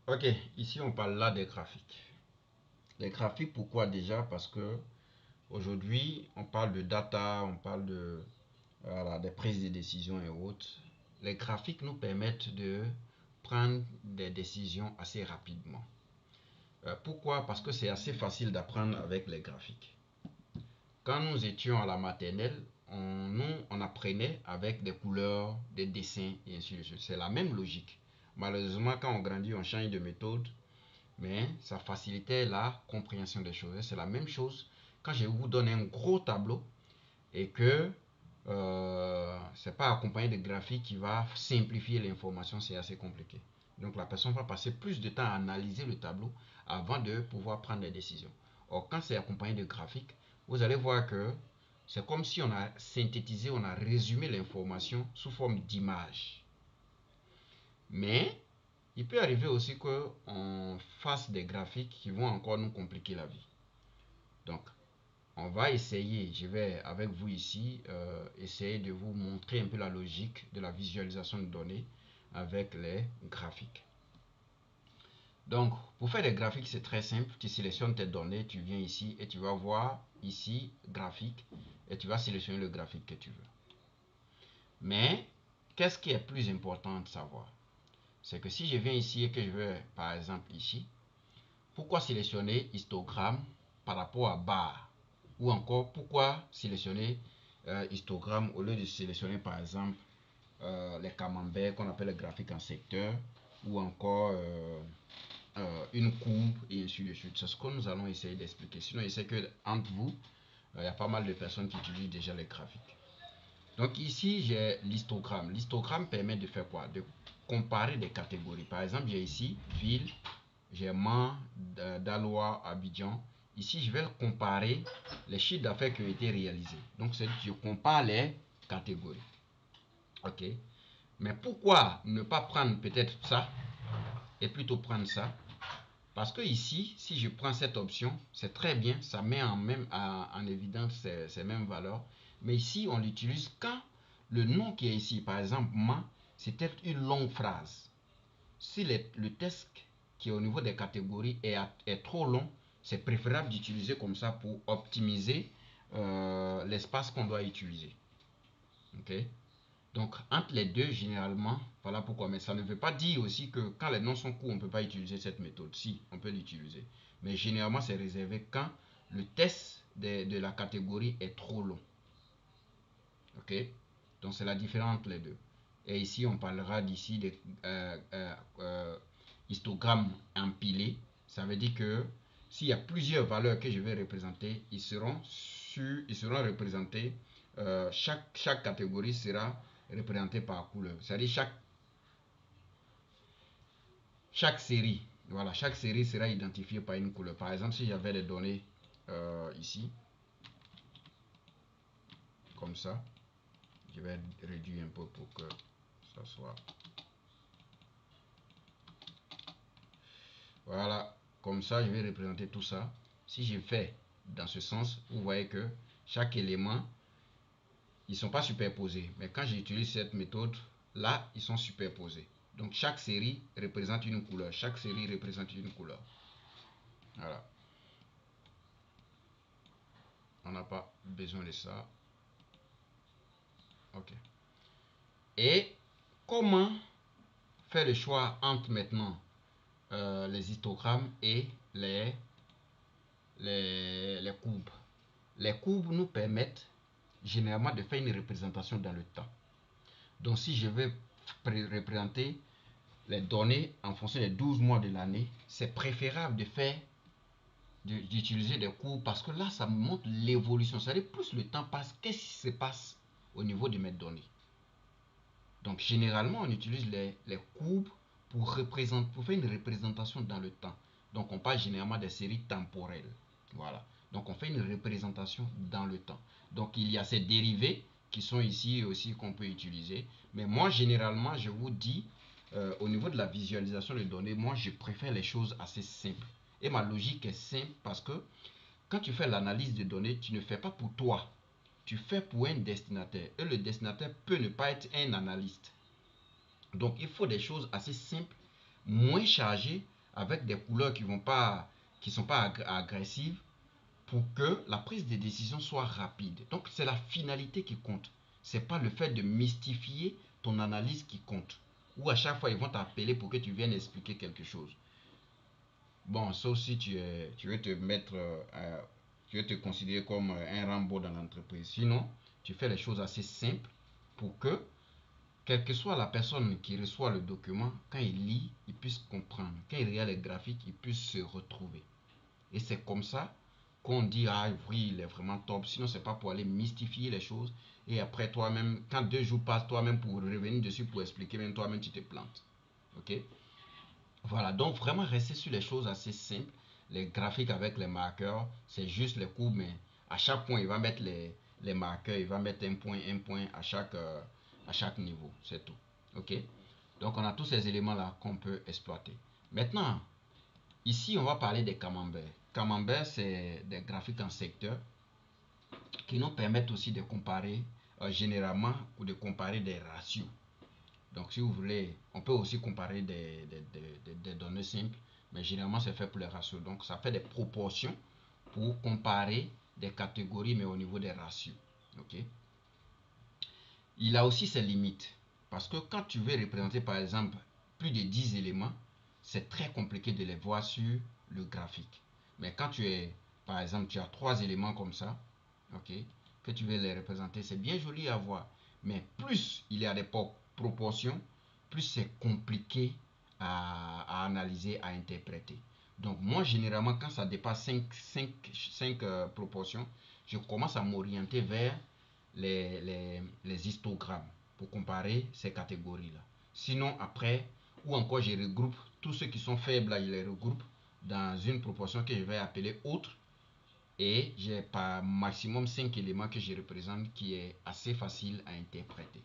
Ok, ici on parle là des graphiques. Les graphiques, pourquoi déjà? Parce que aujourd'hui on parle de data, on parle de voilà, des prises de décision et autres. Les graphiques nous permettent de prendre des décisions assez rapidement. Pourquoi? Parce que c'est assez facile d'apprendre avec les graphiques. Quand nous étions à la maternelle, on apprenait avec des couleurs, des dessins et ainsi de suite. C'est la même logique. Malheureusement, quand on grandit, on change de méthode, mais ça facilitait la compréhension des choses. C'est la même chose quand je vous donne un gros tableau et que c'est pas accompagné de graphiques qui va simplifier l'information, c'est assez compliqué. Donc la personne va passer plus de temps à analyser le tableau avant de pouvoir prendre des décisions. Or, quand c'est accompagné de graphiques, vous allez voir que c'est comme si on a synthétisé, on a résumé l'information sous forme d'image. Mais il peut arriver aussi qu'on fasse des graphiques qui vont encore nous compliquer la vie. Donc, on va essayer, je vais avec vous ici, essayer de vous montrer un peu la logique de la visualisation de données avec les graphiques. Donc, pour faire des graphiques, c'est très simple. Tu sélectionnes tes données, tu viens ici et tu vas voir ici graphique et tu vas sélectionner le graphique que tu veux. Mais, qu'est-ce qui est plus important de savoir? C'est que si je viens ici et que je veux, par exemple ici, pourquoi sélectionner histogramme par rapport à barre? Ou encore, pourquoi sélectionner histogramme au lieu de sélectionner par exemple les camemberts qu'on appelle les graphiques en secteur ou encore une courbe et ainsi de suite. C'est ce que nous allons essayer d'expliquer. Sinon, je sais que entre vous, il y a pas mal de personnes qui utilisent déjà les graphiques. Donc ici, j'ai l'histogramme. L'histogramme permet de faire quoi? De comparer des catégories. Par exemple, j'ai ici ville, j'ai Mans, Daloa, Abidjan. Ici, je vais comparer les chiffres d'affaires qui ont été réalisés. Donc, je compare les catégories. OK. Mais pourquoi ne pas prendre peut-être ça et plutôt prendre ça? Parce que ici, si je prends cette option, c'est très bien, ça met en évidence ces mêmes valeurs. Mais ici, on l'utilise quand le nom qui est ici, par exemple, ma, c'est peut-être une longue phrase. Si le texte qui est au niveau des catégories est trop long, c'est préférable d'utiliser comme ça pour optimiser l'espace qu'on doit utiliser. Ok? Donc, entre les deux, généralement, voilà pourquoi. Mais ça ne veut pas dire aussi que quand les noms sont courts, on ne peut pas utiliser cette méthode. Si, on peut l'utiliser. Mais généralement, c'est réservé quand le test de la catégorie est trop long. Ok? Donc, c'est la différence entre les deux. Et ici, on parlera d'ici des histogrammes empilés. Ça veut dire que s'il y a plusieurs valeurs que je vais représenter, ils seront représentés. Chaque catégorie sera représentée par couleur. C'est-à-dire chaque série. Voilà, chaque série sera identifiée par une couleur. Par exemple, si j'avais les données ici, comme ça, je vais réduire un peu pour que ça soit. Voilà, comme ça, je vais représenter tout ça. Si je fais dans ce sens, vous voyez que chaque élément, ils ne sont pas superposés. Mais quand j'utilise cette méthode, là, ils sont superposés. Donc, chaque série représente une couleur. Chaque série représente une couleur. Voilà. On n'a pas besoin de ça. OK. Et comment faire le choix entre maintenant les histogrammes et les courbes? Les courbes nous permettent généralement de faire une représentation dans le temps. Donc si je vais représenter les données en fonction des 12 mois de l'année, c'est préférable d'utiliser des courbes parce que là, ça me montre l'évolution. C'est-à-dire plus le temps passe, qu'est-ce qui se passe au niveau de mes données. Donc généralement, on utilise les courbes pour faire une représentation dans le temps. Donc on parle généralement des séries temporelles. Voilà. Donc on fait une représentation dans le temps. Donc il y a ces dérivés qui sont ici aussi qu'on peut utiliser. Mais moi généralement, je vous dis, au niveau de la visualisation de données, moi je préfère les choses assez simples. Et ma logique est simple parce que quand tu fais l'analyse de données, tu ne fais pas pour toi. Tu fais pour un destinataire. Et le destinataire peut ne pas être un analyste. Donc il faut des choses assez simples, moins chargées, avec des couleurs qui sont pas agressives pour que la prise de décision soit rapide. Donc c'est la finalité qui compte. C'est pas le fait de mystifier ton analyse qui compte. Ou à chaque fois ils vont t'appeler pour que tu viennes expliquer quelque chose. Bon, sauf si tu veux te mettre, tu veux te considérer comme un Rambo dans l'entreprise. Sinon, tu fais les choses assez simples pour que, quelle que soit la personne qui reçoit le document, quand il lit, il puisse comprendre. Quand il regarde les graphiques, il puisse se retrouver. Et c'est comme ça qu'on dit, ah oui, il est vraiment top. Sinon, c'est pas pour aller mystifier les choses. Et après, toi-même, quand 2 jours passent, toi-même, pour revenir dessus, pour expliquer, même toi-même, tu te plantes. Ok? Voilà, donc vraiment rester sur les choses assez simples. Les graphiques avec les marqueurs, c'est juste les courbes, mais à chaque point, il va mettre les marqueurs, il va mettre un point à chaque niveau. C'est tout. Ok? Donc, on a tous ces éléments-là qu'on peut exploiter. Maintenant, ici, on va parler des camemberts. Camemberts, c'est des graphiques en secteur qui nous permettent aussi de comparer généralement ou de comparer des ratios. Donc, si vous voulez, on peut aussi comparer des données simples, mais généralement, c'est fait pour les ratios. Donc, ça fait des proportions pour comparer des catégories, mais au niveau des ratios. Ok? Il a aussi ses limites. Parce que quand tu veux représenter, par exemple, plus de 10 éléments, c'est très compliqué de les voir sur le graphique. Mais quand par exemple, tu as 3 éléments comme ça, ok, que tu veux les représenter, c'est bien joli à voir. Mais plus il y a des proportions, plus c'est compliqué à analyser, à interpréter. Donc moi, généralement, quand ça dépasse 5 proportions, je commence à m'orienter vers les histogrammes pour comparer ces catégories-là. Sinon, après, ou encore je regroupe tous ceux qui sont faibles, là, je les regroupe dans une proportion que je vais appeler autre. Et j'ai par maximum 5 éléments que je représente qui est assez facile à interpréter.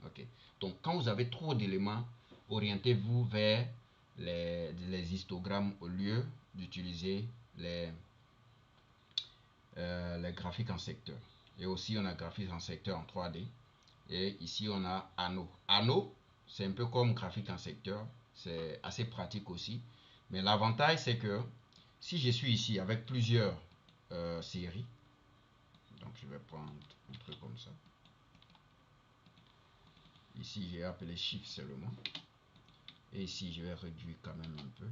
Ok. Donc, quand vous avez trop d'éléments, orientez-vous vers les histogrammes au lieu d'utiliser les graphiques en secteur. Et aussi, on a graphique en secteur en 3D. Et ici, on a anneau. Anneau, c'est un peu comme graphique en secteur. C'est assez pratique aussi. Mais l'avantage, c'est que si je suis ici avec plusieurs séries, donc je vais prendre un truc comme ça. Ici, j'ai appelé Shift seulement. Et ici, je vais réduire quand même un peu.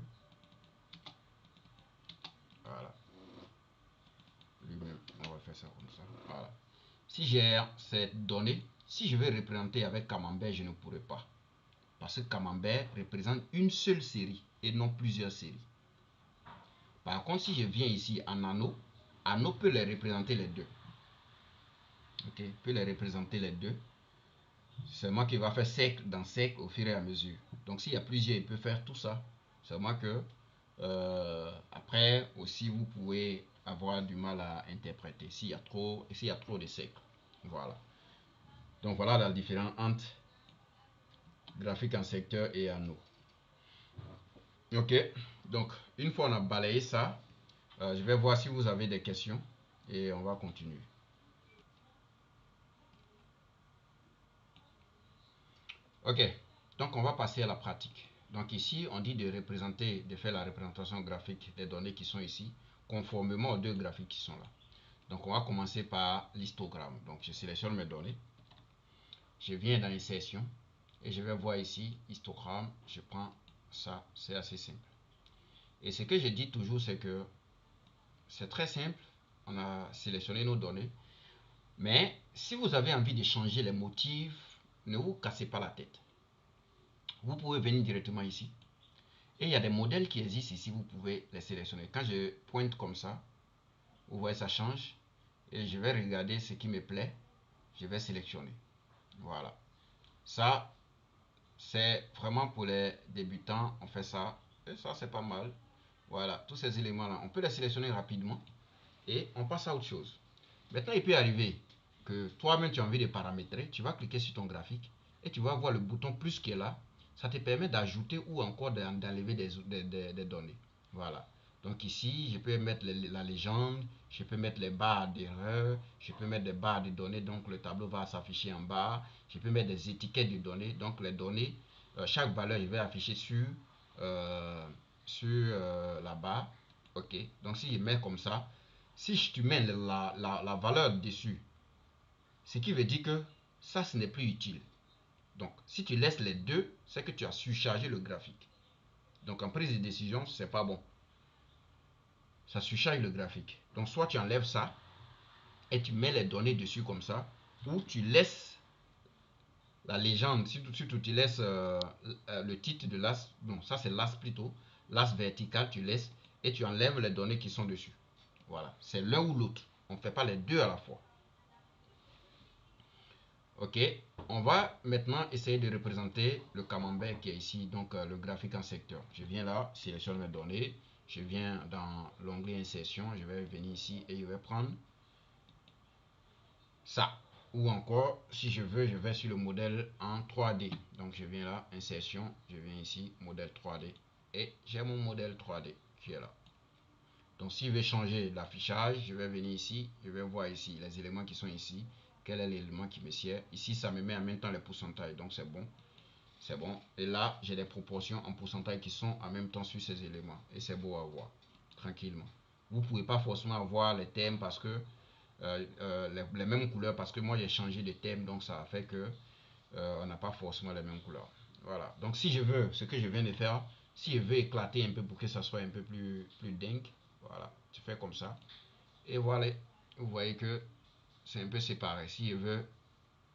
Voilà. Lui-même, on va faire ça comme ça. Voilà. Si j'ai cette donnée, si je vais représenter avec Camembert, je ne pourrai pas. Parce que Camembert représente une seule série et non plusieurs séries. Par contre, si je viens ici en anneau, anneau peut les représenter les deux. Ok, peut les représenter les deux. C'est moi qui va faire cercle dans cercle au fur et à mesure. Donc s'il y a plusieurs, il peut faire tout ça. C'est moi que après aussi vous pouvez avoir du mal à interpréter s'il y a trop de cercles. Voilà. Donc voilà la différence entre graphique en secteur et anneau. Ok. Donc une fois on a balayé ça, je vais voir si vous avez des questions et on va continuer. Ok, donc on va passer à la pratique. Donc ici, on dit de faire la représentation graphique des données qui sont ici, conformément aux 2 graphiques qui sont là. Donc on va commencer par l'histogramme. Donc je sélectionne mes données, je viens dans insertion et je vais voir ici histogramme, je prends ça, c'est assez simple. Et ce que je dis toujours, c'est que c'est très simple, on a sélectionné nos données, mais si vous avez envie de changer les motifs, ne vous cassez pas la tête. Vous pouvez venir directement ici. Et il y a des modèles qui existent ici, vous pouvez les sélectionner. Quand je pointe comme ça, vous voyez ça change. Et je vais regarder ce qui me plaît. Je vais sélectionner. Voilà. Ça, c'est vraiment pour les débutants. On fait ça. Et ça, c'est pas mal. Voilà. Tous ces éléments-là, on peut les sélectionner rapidement. Et on passe à autre chose. Maintenant, il peut arriver que toi-même, tu as envie de paramétrer. Tu vas cliquer sur ton graphique. Et tu vas voir le bouton plus qui est là. Ça te permet d'ajouter ou encore d'enlever des données. Voilà. Donc ici, je peux mettre la légende, je peux mettre les barres d'erreur, je peux mettre des barres de données, donc le tableau va s'afficher en bas. Je peux mettre des étiquettes de données, donc les données, chaque valeur, je vais afficher sur la barre. Ok, donc si je mets comme ça, si tu mets la valeur dessus, ce qui veut dire que ça, ce n'est plus utile. Donc, si tu laisses les deux, c'est que tu as surchargé le graphique. Donc, en prise de décision, c'est pas bon. Ça surcharge le graphique. Donc, soit tu enlèves ça et tu mets les données dessus comme ça, ou tu laisses la légende, surtout tu laisses le titre de l'as, non, ça c'est l'as plutôt, l'as vertical, tu laisses et tu enlèves les données qui sont dessus. Voilà, c'est l'un ou l'autre. On ne fait pas les deux à la fois. Ok, on va maintenant essayer de représenter le camembert qui est ici, donc le graphique en secteur. Je viens là, sélectionne mes données, je viens dans l'onglet insertion, je vais venir ici et je vais prendre ça. Ou encore, si je veux, je vais sur le modèle en 3D. Donc je viens là, insertion, je viens ici, modèle 3D. Et j'ai mon modèle 3D qui est là. Donc si je veux changer l'affichage, je vais venir ici, je vais voir ici les éléments qui sont ici. Quel est l'élément qui me sert? Ici, ça me met en même temps les pourcentages, donc c'est bon. C'est bon. Et là, j'ai les proportions en pourcentage qui sont en même temps sur ces éléments. Et c'est beau à voir, tranquillement. Vous ne pouvez pas forcément avoir les thèmes parce que les mêmes couleurs, parce que moi j'ai changé de thème, donc ça fait que on n'a pas forcément les mêmes couleurs. Voilà. Donc si je veux, ce que je viens de faire, si je veux éclater un peu pour que ça soit un peu plus dingue, voilà, tu fais comme ça. Et voilà, vous voyez que c'est un peu séparé. Si je veux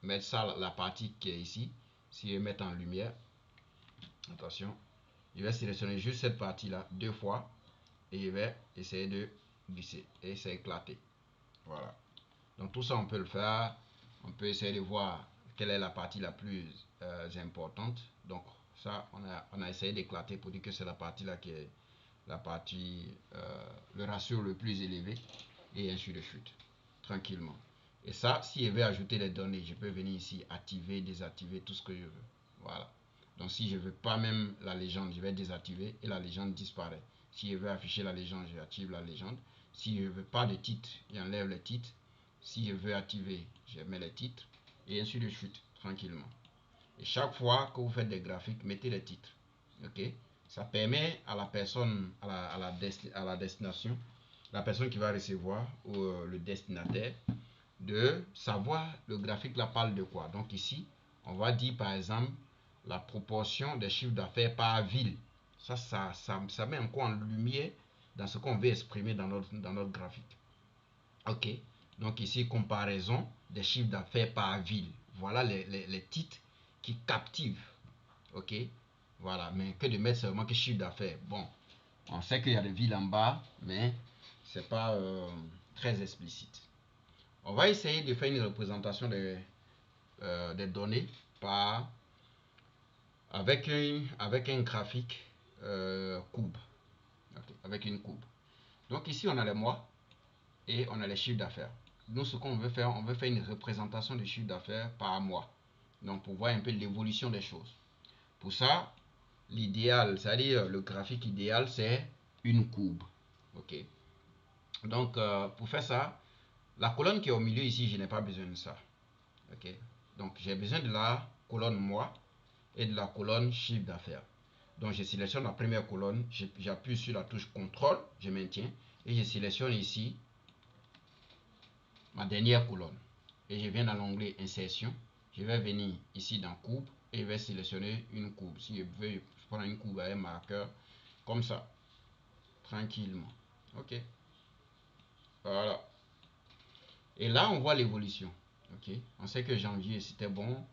mettre ça, la partie qui est ici, si je veux mettre en lumière, attention, je vais sélectionner juste cette partie là deux fois et je vais essayer de glisser et c'est éclaté. Voilà. Donc tout ça on peut le faire. On peut essayer de voir quelle est la partie la plus importante. Donc ça on a essayé d'éclater pour dire que c'est la partie là qui est la partie, le ratio le plus élevé et ainsi de suite. Tranquillement. Et ça, si je veux ajouter les données, je peux venir ici, activer, désactiver, tout ce que je veux. Voilà. Donc si je veux pas même la légende, je vais désactiver et la légende disparaît. Si je veux afficher la légende, j'active la légende. Si je veux pas de titre, j'enlève les titres. Si je veux activer, je mets les titres et ainsi de suite, tranquillement. Et chaque fois que vous faites des graphiques, mettez les titres. Ok? Ça permet à la personne, à la destination, la personne qui va recevoir ou le destinataire, de savoir le graphique là parle de quoi. Donc ici, on va dire par exemple la proportion des chiffres d'affaires par ville. Ça met encore en lumière dans ce qu'on veut exprimer dans notre graphique. Ok, donc ici, comparaison des chiffres d'affaires par ville. Voilà les titres qui captivent. Ok, voilà, mais que de mettre seulement que chiffre d'affaires. Bon, on sait qu'il y a des villes en bas, mais c'est pas très explicite. On va essayer de faire une représentation des données par, avec un graphique courbe. Okay, avec une courbe. Donc ici, on a les mois et on a les chiffres d'affaires. Nous, ce qu'on veut faire, on veut faire une représentation des chiffres d'affaires par mois. Donc, pour voir un peu l'évolution des choses. Pour ça, l'idéal, c'est-à-dire le graphique idéal, c'est une courbe. Ok. Donc, pour faire ça, la colonne qui est au milieu ici, je n'ai pas besoin de ça. Ok. Donc, j'ai besoin de la colonne mois et de la colonne chiffre d'affaires. Donc, je sélectionne la première colonne, j'appuie sur la touche CTRL, je maintiens, et je sélectionne ici ma dernière colonne. Et je viens dans l'onglet insertion. Je vais venir ici dans courbe et je vais sélectionner une courbe. Si je veux, je prends une courbe avec un marqueur comme ça, tranquillement. Ok, voilà. Et là, on voit l'évolution. Ok, on sait que janvier c'était bon.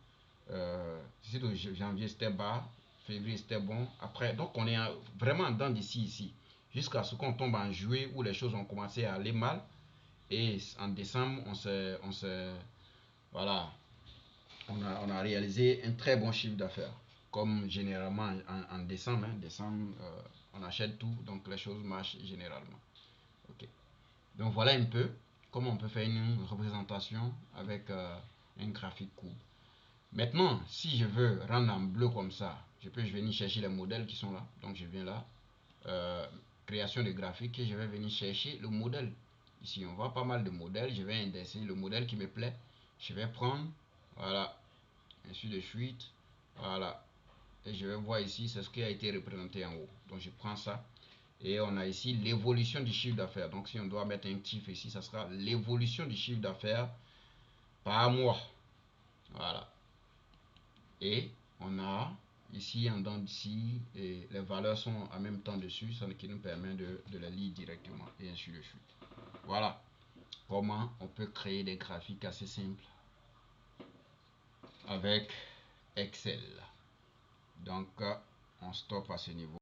Janvier c'était bas. Février c'était bon. Après, donc on est vraiment dans d'ici ici. Jusqu'à ce qu'on tombe en juillet où les choses ont commencé à aller mal. Et en décembre, voilà, on a réalisé un très bon chiffre d'affaires. Comme généralement en décembre, décembre on achète tout, donc les choses marchent généralement. Ok. Donc voilà un peu comment on peut faire une représentation avec un graphique court. Maintenant, si je veux rendre en bleu comme ça, je peux venir chercher les modèles qui sont là. Donc je viens là, création de graphique, et je vais venir chercher le modèle. Ici, on voit pas mal de modèles. Je vais indexer le modèle qui me plaît. Je vais prendre, voilà, ainsi de suite. Voilà. et je vais voir ici, c'est ce qui a été représenté en haut. Donc je prends ça et on a ici l'évolution du chiffre d'affaires. Donc si on doit mettre un chiffre ici, ça sera l'évolution du chiffre d'affaires par mois. Voilà. Et on a ici en dents d'ici, et les valeurs sont en même temps dessus, ce qui nous permet de les lire directement, et ainsi de suite. Voilà comment on peut créer des graphiques assez simples avec Excel. Donc on stoppe à ce niveau.